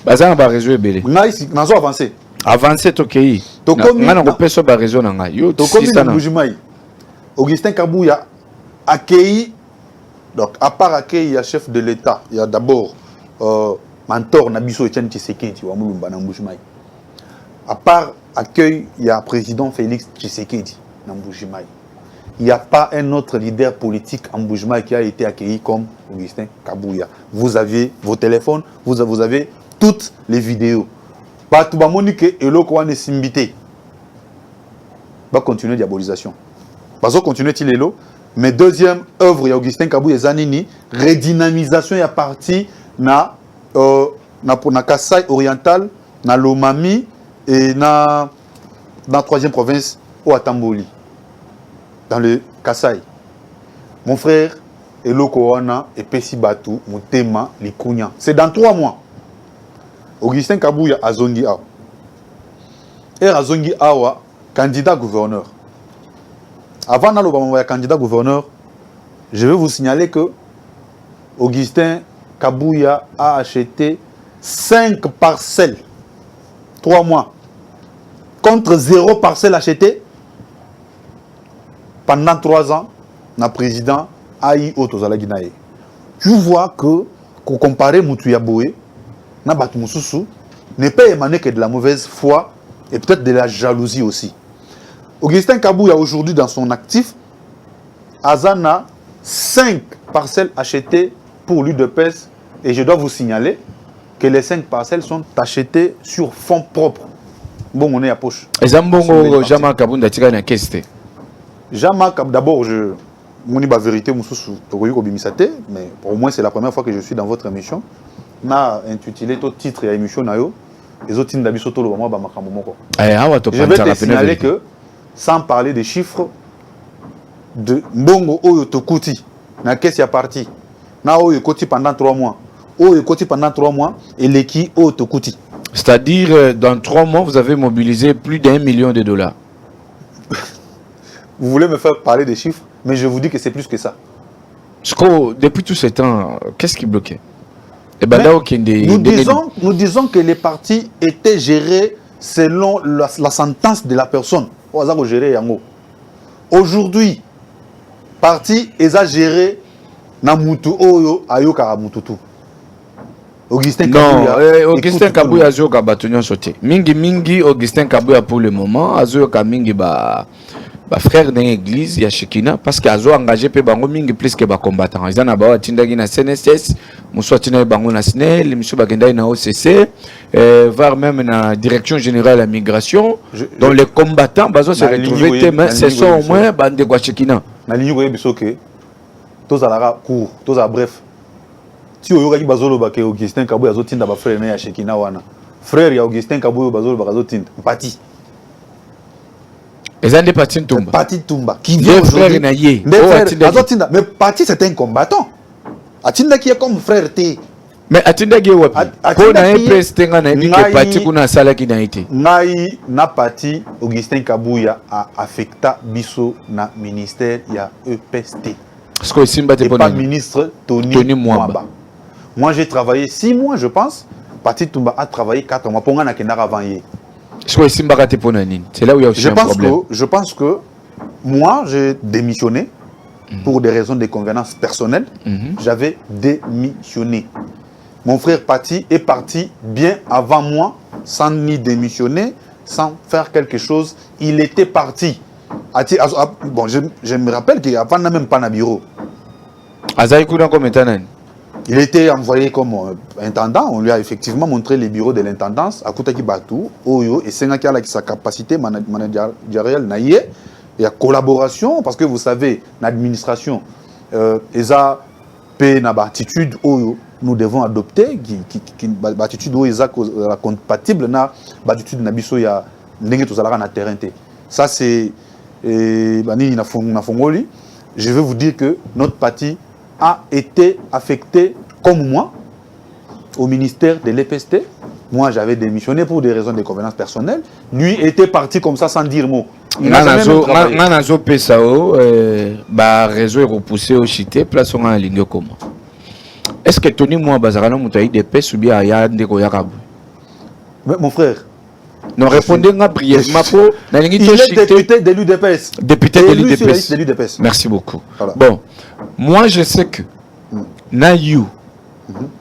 Baza n'a pas raison belé. Nous avons avancé. Avancé Tokéi. Tokomi. On a pas pas raison nanga. Yo Tokomi Bujimaï. Augustin Kabouya accueilli. Donc à part accueillir, il y a chef de l'État. Il y a d'abord mentor Nabiso Etienne Tshisekedi wa Mulumba na Bujimaï. À part accueil, il y a président Félix Tshisekedi dans Mbujimai. Il n'y a pas un autre leader politique en Mbujimai qui a été accueilli comme Augustin Kabouya. Vous avez vos téléphones, vous avez toutes les vidéos. Pas tout le monde qui est là, Simbité. Va continuer la diabolisation. Va continuer Tilelo. Mais deuxième œuvre, il y a Augustin Kabouya Zanini, redynamisation, il y a parti na Kasaï oriental, na Lomami, et dans la troisième province, au Atamboli, dans le Kasaï. Mon frère, Eloko Wana et Pessi Batou, Moutema, Likunya. C'est dans 3 mois. Augustin Kabouya a Zongi Awa. Et à Zongi Awa, candidat gouverneur. Avant d'être candidat gouverneur, je vais vous signaler que Augustin Kabouya a acheté 5 parcelles. 3 mois. Contre 0 parcelle achetée pendant 3 ans, le président a eu Otozala Guinae. Tu vois que, comparer Moutouya Boué, Nabat Moussoussou, n'est pas émané que de la mauvaise foi et peut-être de la jalousie aussi. Augustin Kabouya, aujourd'hui, dans son actif, Azana 5 parcelles achetées pour l'UDPS et je dois vous signaler que les 5 parcelles sont achetées sur fonds propres. Bon, on est à poche. Et Zambongo, Jama Kabunda, tu as question. Jama, d'abord, mon vérité, mais au moins c'est la première fois que je suis dans votre émission. On a intitulé tout titre et émission. Les autres je vais te signaler que, sans parler des chiffres, de Mbongo Oyo Tokuti, na caisse ya parti, na Oyo Koti pendant 3 mois. Oyo Koti pendant 3 mois et l'équipe Oyo Tokuti. C'est-à-dire, dans 3 mois, vous avez mobilisé plus d'$1 million. Vous voulez me faire parler des chiffres, mais je vous dis que c'est plus que ça. Depuis tout ce temps, qu'est-ce qui bloquait? Nous disons que les partis étaient gérés selon la sentence de la personne. Aujourd'hui, parti est géré na mutu oyo ayoka mututu. Augustin Kabuya. Non, Augustin Kabuya azoka batunyo sauté. Mingi Augustin Kabuya pour le moment azoka mingi ba frère dans l'église ya Shekina parce que azo engagé pe bango mingi plus que ba combattant. Ils na ba tindaki na CNSS, muso tina bango na SNEL, muso bagenda na OCC, voire même na direction générale de la migration. Dont les combattants bazo se retrouver mais ce sont au moins bande kwa Shekina. Na ligne boye biso ke tous alara court, tous à bref. Si oyo ki bazolo ba ke Augustin Kabuya azo tinda ba frère na ya Shekina wana. Frère ya Augustin Kabuya bazolo ba azo tinda parti. Les années Pati Tumba. Pati Tumba. Qui vient aujourd'hui. Mais Pati c'est un combattant. Atinda qui est comme frère T. Mais Atinda qui est wapi. Pour un presse tenga na dit que Pati kuna sala qui n'a été. Ngai na Pati Augustin Kabuya a affecta biso na ministère ya EPST. Parce que Simba te pas ministre Tony Mwamba. Moi j'ai travaillé 6 mois je pense. Pati Tumba a travaillé 4 mois. Pour nga na kendara avant hier. C'est là où il y a aussi un problème. Je pense que moi, j'ai démissionné pour des raisons de convenance personnelle. J'avais démissionné. Mon frère Pati est parti bien avant moi, sans ni démissionner, sans faire quelque chose. Il était parti. Bon, je me rappelle qu'il n'y a même pas de bureau. Il était envoyé comme intendant. On lui a effectivement montré les bureaux de l'intendance à Koutaki Batou, Oyo, et Sengaki a sa capacité managériale. Il y a collaboration, parce que vous savez, l'administration, ESA, attitude, Oyo, nous devons adopter, attitude Oyo, compatible, attitude Nabiso, il y a na terrain. Ça, c'est. Je vais vous dire que notre parti a été affecté comme moi au ministère de l'EPST. Moi, j'avais démissionné pour des raisons de convenance personnelle. Lui était parti comme ça sans dire mot. Il n'a jamais travaillé. Réseau est repoussé au Chité, place en ligne comment. Est-ce que Tony Moua Bazarano Moutaï des pes ou bien Aya Ndeko Yakab? Mon frère. Non, répondez-moi brièvement. Il est député de l'UDPS. Député de l'UDPS. Merci beaucoup. Voilà. Bon, moi je sais que Nayu,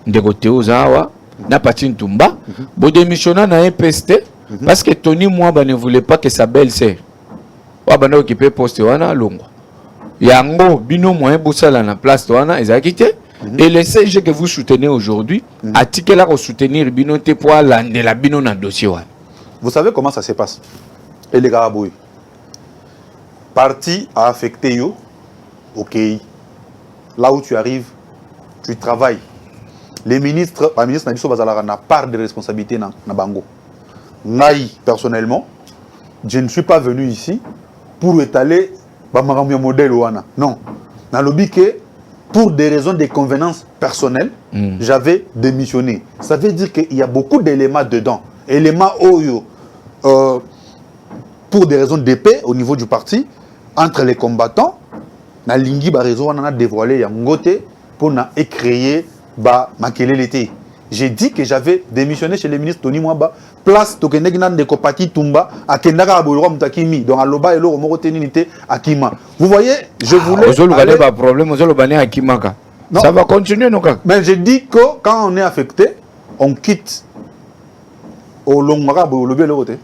Ndeko Théo Zawa, n'a pas Tumba, bon démissionnant na EPST, parce que Tony Moua ne voulait pas que sa belle-sœur soit occupée poste wana longo. Yango bino moyen bosala na place wana ezakité. Et le CG que vous soutenez aujourd'hui, a-t-il là soutenir bino te pour la bino na dossier wana. Vous savez comment ça se passe? Et les gars, parti a affecté yo, ok. Là où tu arrives, tu travailles. Les ministres, le ministre Nabiso Bazalara n'a pas de responsabilité dans Bango. Naï, personnellement, je ne suis pas venu ici pour étaler Bamaramia modèle Ouana. Non. Dans le lobby que, pour des raisons de convenance personnelle, j'avais démissionné. Ça veut dire qu'il y a beaucoup d'éléments dedans. Éléments Oyo. Pour des raisons d'épée au niveau du parti, entre les combattants, na lingi ba raison on a dévoilé yangote pour na créer ba makelelete. J'ai dit que j'avais démissionné chez le ministre Tony Mwamba, place tokenegi nan de Pati Tumba à kendaka abolwa mutakimi donc aloba elo moko teninité akima. Vous voyez, je voulais aller pas problème, ozolo bané akimaka. Ça va continuer non ka. Mais je dis que quand on est affecté, on quitte au long marabout au lobby le côté.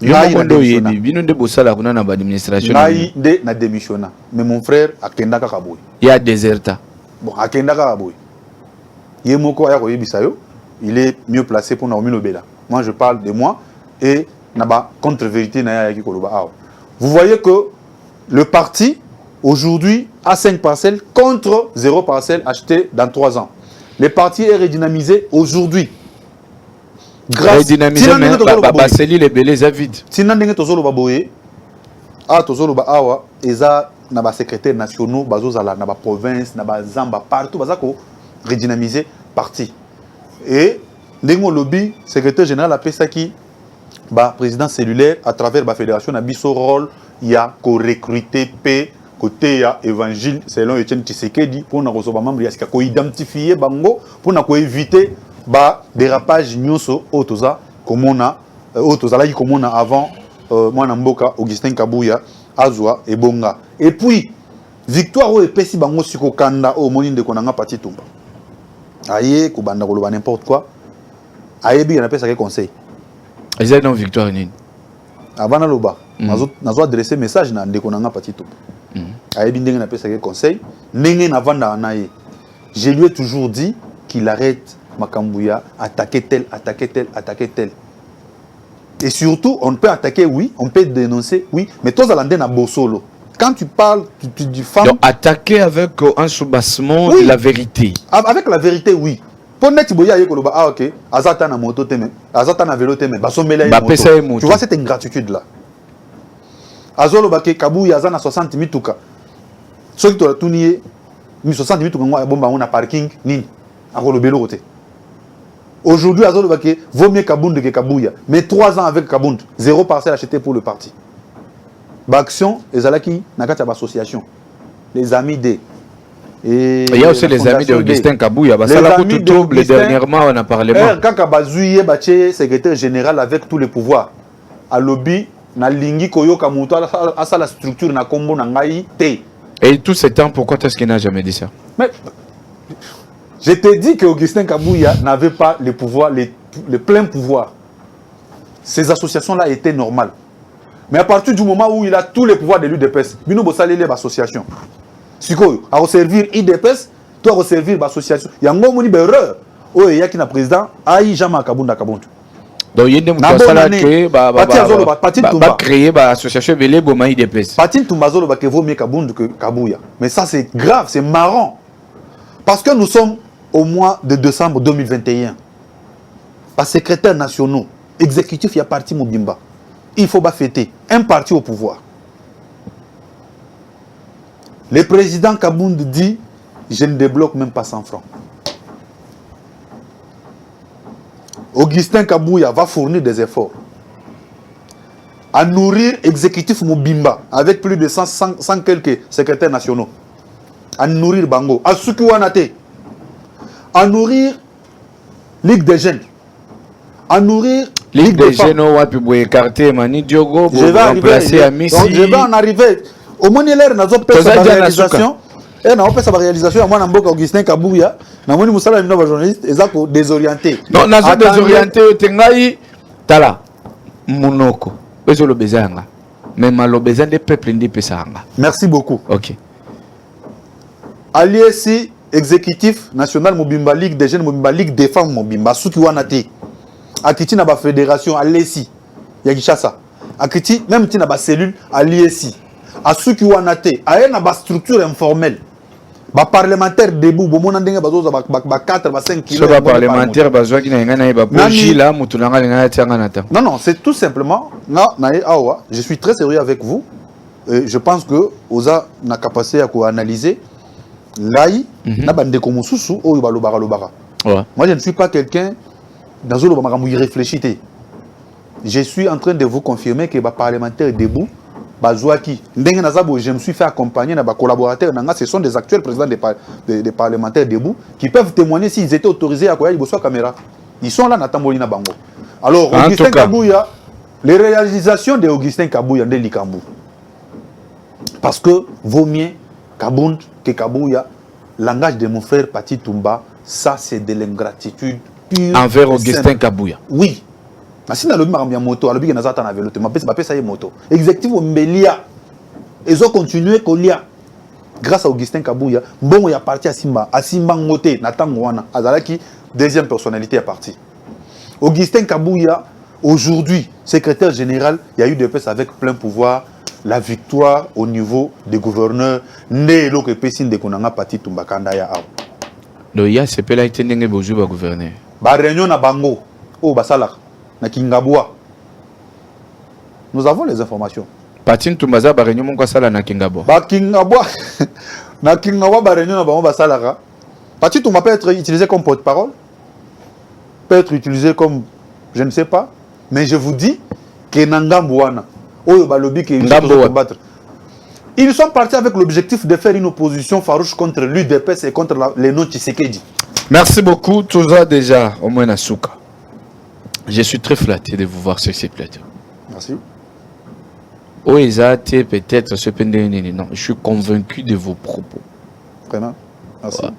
Ngai na démissionna. Bino de bossala kuna na administration. Ngai de na démissionna. Mais mon frère akenda kaka boy. Il y a déserta. Bon, akenda kaka boy. Yemoko aya koyebisa yo, il est mieux placé pour na omilobela. Moi je parle de moi et naba contre-vérité na ya ki koloba awa. Vous voyez que le parti aujourd'hui a 5 parcelles contre 0 parcelle acheté dans 3 ans. Le parti est redynamisé aujourd'hui. Grâce redynamisé mais baseli les belés à vide. Sinon ndenge tozolo baboye a tozolo ba awa eza na ba secrétaires nationaux bazozala na ba province na ba zamba partout bazako redynamiser parti. Et ndenge lobby secrétaire général a pesa ki ba président cellulaire à travers ba fédération na biso rôle il y a ko recruter p côté ya évangile selon Etienne Tshisekedi pour na recevoir membre ya ko identifier bango pour na ko éviter ba dérapage nyonso otoza komona otoza la komona avant mwana mboka Augustin Kabuya azwa ebonga et puis victoire o epesi bango siko kanda o moni ndeko nanga parti tumba aye ko banda koloba n'importe quoi aye bi na pesa ke conseil ils ont victoire nini avant na loba nazo adresser message na ndeko nanga parti tumba aye bi ndenge na pesa ke conseil ndenge na vanda na ye je lui ai toujours dit qu'il arrête Makambouya, attaquer tel. Et surtout, on peut attaquer, oui, on peut dénoncer, oui, mais toi, Zalandé n'a bossolo. Quand tu parles, tu diffames. Donc, attaquer avec un soubassement oui. De la vérité. Avec la vérité, oui. Pour net, ah, ok, Azata na moto teme, Azata na vélo teme, Basomela moto. Tu vois cette ingratitude-là. Azolo Bake, Kabouya, Azana 60 mituka. Ceux qui t'ont tourné, 60 mituka, on a parking, ni, à Rolobelo côté. Aujourd'hui, Azolo Baké vaut mieux Kabound que Kabouya. Mais 3 ans avec Kabound, 0 parcelle acheté pour le parti. Baction, et Zalaki, Nakata Association. Les amis des. Et il y a aussi les amis d'Augustin Kabouya. Ça l'a coûté trouble dernièrement, on a parlé. Quand Kabazouye, Baché, secrétaire général avec tous les pouvoirs, à lobby, na lingi koyo kamuto, à la structure, na kombo, na ngai, te. Et tout ce temps, pourquoi est-ce qu'il n'a jamais dit ça? Mais. Je t'ai dit que Augustin Kabouya n'avait pas les pouvoirs, les pleins pouvoirs. Ces associations-là étaient normales. Mais à partir du moment où il a tous les pouvoirs de l'UDPS, il y a une association. Si tu as resservir l'UDPS, tu as resservir l'association. Il y a une erreur. Il y a un président, il y a un Kabunda Kabundu. Donc il y a des gens qui créer l'association Belé Boma IDPS. Patin Tumbazolo qui vaut mieux Kabundu que Kabouya. Mais ça c'est grave, c'est marrant. Parce que nous sommes au mois de décembre 2021. Par secrétaire national, exécutif, il y a parti Mobimba. Il faut fêter un parti au pouvoir. Le président Kabound dit, je ne débloque même pas 100 francs. Augustin Kabouya va fournir des efforts à nourrir exécutif Mobimba avec plus de 100 quelques secrétaires nationaux. À nourrir Bango, à Sukuanate, à nourrir Ligue des jeunes, à nourrir Ligue des jeunes, je vais remplacer à Messi. Je vais en arriver. Au moins, il y a une réalisation. Et on peut savoir réalisation à moi Namboka Augustin Kabouya. Na moni musala ni nova journaliste ezako désorienté. Non, na zo désorienté tengai tala monoko. Bezo lo bezanga. Mais malo bezanga des peuples ndi pesanga. Merci beaucoup. OK. Aliesi exécutif national Mobimba Ligue des jeunes Mobimba Ligue des femmes Mobimba suki wanate. Akiti na ba fédération Aliesi ya Kinshasa. Akiti même ti na ba cellule Aliesi. Asuki wanate, aye na ba structure informelle. Ba parlementaire debout, bo mona ndenge bazoza ba 4 ba 5 kg. Ba parlementaire bazwa ki na ngana ba boji la mutu na ngana tianga nata. Non, c'est tout simplement na awa, je suis très sérieux avec vous. Je pense que oza na capacité à analyser ngai na bande ko mususu oyo ba lobaka lobaka. Moi je ne suis pas quelqu'un dans zolo ba makambu irréfléchité. Je suis en train de vous confirmer que ba parlementaire debout Bazouaki, je me suis fait accompagner par des collaborateurs. Ce sont des actuels présidents des parlementaires debout qui peuvent témoigner s'ils étaient autorisés à quoi ils bossent caméra. Ils sont là, Natambolina Bango. Alors, Augustin Kabouya, les réalisations de Augustin Kabouya de Likambu. Parce que vaut mieux Kabound que Kabouya, langage de mon frère Pati Toumba, ça c'est de l'ingratitude pure. Envers Augustin Kabouya. Oui. si na lobi makambo moto alobi na zata na vélo te mapesa bapesa ye moto executif ombelia ezo continuer kolia grâce à Augustin Kabouya mbongo ya parti asimba ngote na tango wana azalaki deuxième personnalité à parti. Augustin Kabouya aujourd'hui secrétaire général, il y a eu des PES avec plein pouvoir, la victoire au niveau des gouverneurs né lo que pesine de konanga parti tumbakanda ya aw. Do ya c'est pela itendenge bozu ba gouverner. Ba réunion na bango o basala na Kingabwa. Nous avons les informations. Parti tumbaza ba réunion mon sala na Kingabwa. Ba Kingabwa na Kingabwa ba réunion na bango basala. Parti tumba peut être utilisé comme porte-parole, peut être utilisé comme je ne sais pas, mais je vous dis que Nangambouana oyo balobi que ils sont partis avec l'objectif de faire une opposition farouche contre l'UDPS et contre les non-Tshisekedi. Merci beaucoup, tout ça déjà, au moins Nasuka. Je suis très flatté de vous voir sur ces plateaux. Merci. Oezate peut-être ce pendénini. Non, je suis convaincu de vos propos. Vraiment. Merci. Ouais.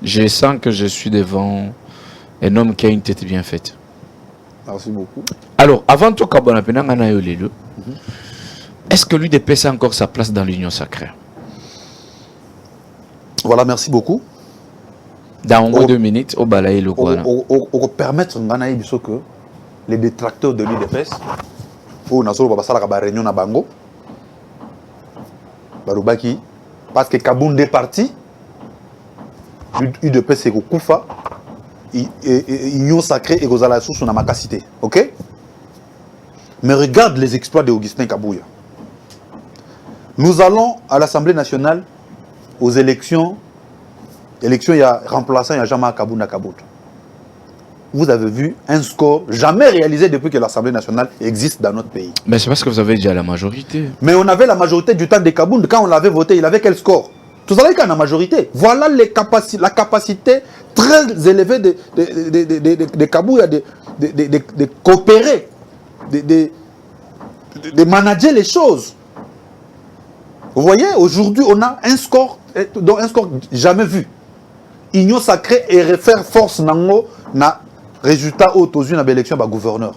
Je sens que je suis devant un homme qui a une tête bien faite. Merci beaucoup. Alors, avant tout, est-ce que l'UDPS a encore sa place dans l'Union sacrée? Voilà, merci beaucoup. Dans au moins 2 minutes, au balaye le quoi. On permettre que les détracteurs de l'UDPS, ou Nasoro Babasala ba réunion na bango, Barubaki, parce que Kaboun est parti, l'UDPS est au Koufa, Union sacrée et Gozala sous son amakacité. Ok? Mais regarde les exploits d'Augustin Kabouya. Nous allons à l'Assemblée nationale aux élections. Élections, il y a remplaçant, il y a Jama Kabouna Kabout. Vous avez vu un score jamais réalisé depuis que l'Assemblée nationale existe dans notre pays. Mais c'est parce que vous avez déjà la majorité. Mais on avait la majorité du temps de Kaboun. Quand on l'avait voté, il avait quel score? Tout ça, il y a la majorité. Voilà la capacité très élevée de Kabouya de coopérer, de manager les choses. Vous voyez, aujourd'hui, on a un score jamais vu. Union sacrée et refaire force nango na résultat au tozu na élection ba gouverneur.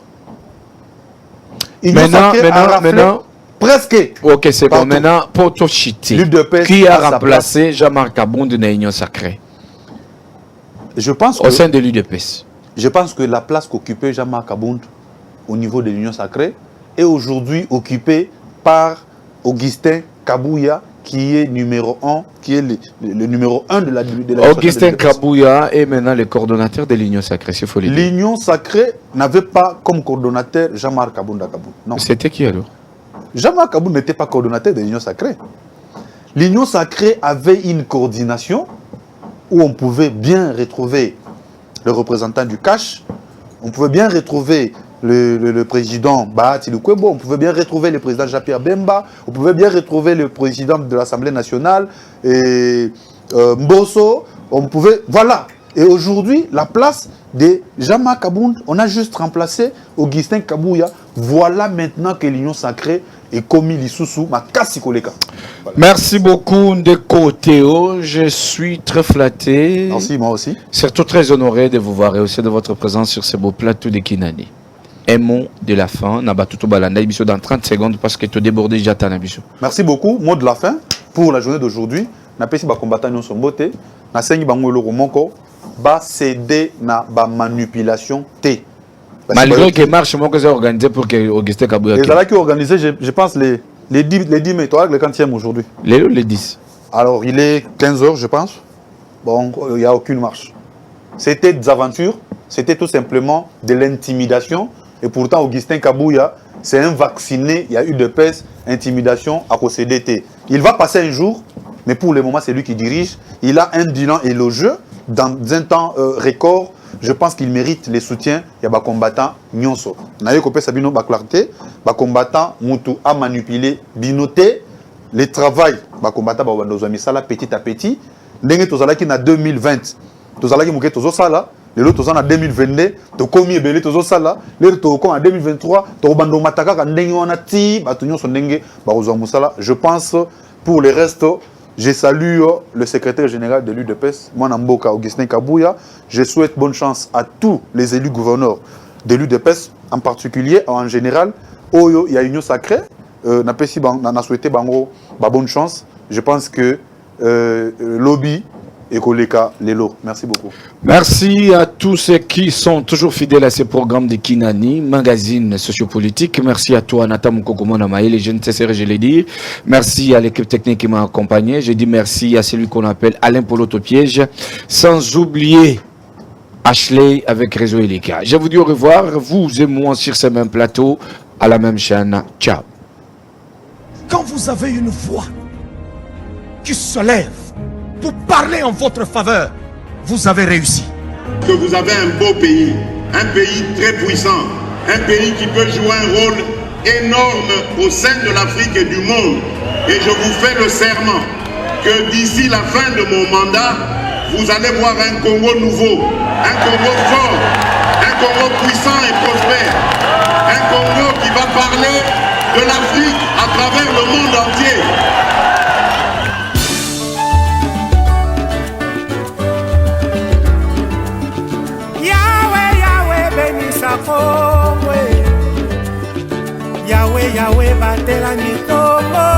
Maintenant, presque. Ok, c'est bon. Maintenant, pour tout chiter, qui a remplacé Jean-Marc Kabound dans l'Union sacrée? Je pense au sein de l'UDPS. Je pense que la place qu'occupait Jean-Marc Kabound au niveau de l'Union sacrée est aujourd'hui occupée par Augustin Kabouya, qui est numéro 1, qui est le numéro 1 de la Augustin Kabouya est maintenant le coordonnateur de l'Union sacrée, c'est faut le dire. L'Union sacrée n'avait pas comme coordonnateur Jean-Marc Kabound Kabound. Non. C'était qui alors? Jean-Marc Kabound n'était pas coordonnateur de l'Union sacrée. L'Union sacrée avait une coordination où on pouvait bien retrouver le représentant du CACH, on pouvait bien retrouver le président Bahati Lukwebo, on pouvait bien retrouver le président Jean-Pierre Bemba, on pouvait bien retrouver le président de l'Assemblée nationale, et Mbosso, on pouvait... Voilà. Et aujourd'hui, la place de Jean-Marc Kabound, on a juste remplacé Augustin Kabouya. Voilà maintenant que l'Union sacrée est commis l'Issoussou, ma Kassikoleka. Voilà. Merci beaucoup, Ndeko Théo. Je suis très flatté. Merci, moi aussi. Surtout très honoré de vous voir et aussi de votre présence sur ce beau plateau de Kinani. Un mot de la fin, Nabatuto Balanda, dans 30 secondes parce que tu débordé déjà ta Nabiso. Merci beaucoup. Mot de la fin pour la journée d'aujourd'hui. Na pesi ba combattant nous son beauté. Na sengi bango le romoko. Ba céder na ba manipulation T. Malgré que marche moi que j'ai organisé pour que Augustin Kabouya. Les ala qui organisé, je pense les 10 mai, toi le 40e aujourd'hui. Les 10. Alors il est 15h je pense. Bon, il n'y a aucune marche. C'était des aventures, c'était tout simplement de l'intimidation. Et pourtant, Augustin Kabouya, c'est un vacciné, il y a eu de peste, intimidation à CDT. Il va passer un jour, mais pour le moment, c'est lui qui dirige. Il a un bilan élogieux dans un temps record. Je pense qu'il mérite les soutiens. Il y a des combattants Nyonso. Naye Kopé Sabino Baklarté, des combattants Moutou a manipulé, binoté, le travail, des combattants Babandozamisala petit à petit. Ndenge Tozalaki na 2020, Tozalaki Mouké Tozosala. Les autres sont en 2022, tu as commis et belé tous ça là. Les autres sont en 2023, tu as bando mataka quand on a ti, batunyo son dengue, musala. Je pense pour les restes, je salue le secrétaire général de l'UDPS, Mwanamboka Augustin Kabouya. Je souhaite bonne chance à tous les élus gouverneurs. de l'UDPS en particulier, en général, où il y a une union sacrée. On a souhaité bonne chance. Je pense que lobby et Koleka Lelo. Merci beaucoup. Merci à tous ceux qui sont toujours fidèles à ce programme de Kinani, magazine sociopolitique. Merci à toi, Nathan Moukokomona Maïl, je ne cesserai, je l'ai dit. Merci à l'équipe technique qui m'a accompagné. Je dis merci à celui qu'on appelle Alain Poloto Piège. Sans oublier Ashley avec Réseau Elika. Je vous dis au revoir, vous et moi sur ce même plateau, à la même chaîne. Ciao. Quand vous avez une voix qui se lève pour parler en votre faveur, vous avez réussi. Que vous avez un beau pays, un pays très puissant, un pays qui peut jouer un rôle énorme au sein de l'Afrique et du monde. Et je vous fais le serment que d'ici la fin de mon mandat, vous allez voir un Congo nouveau, un Congo fort, un Congo puissant et prospère, un Congo qui va parler de l'Afrique à travers le monde entier. Yahweh, Yahweh, batela mitombo.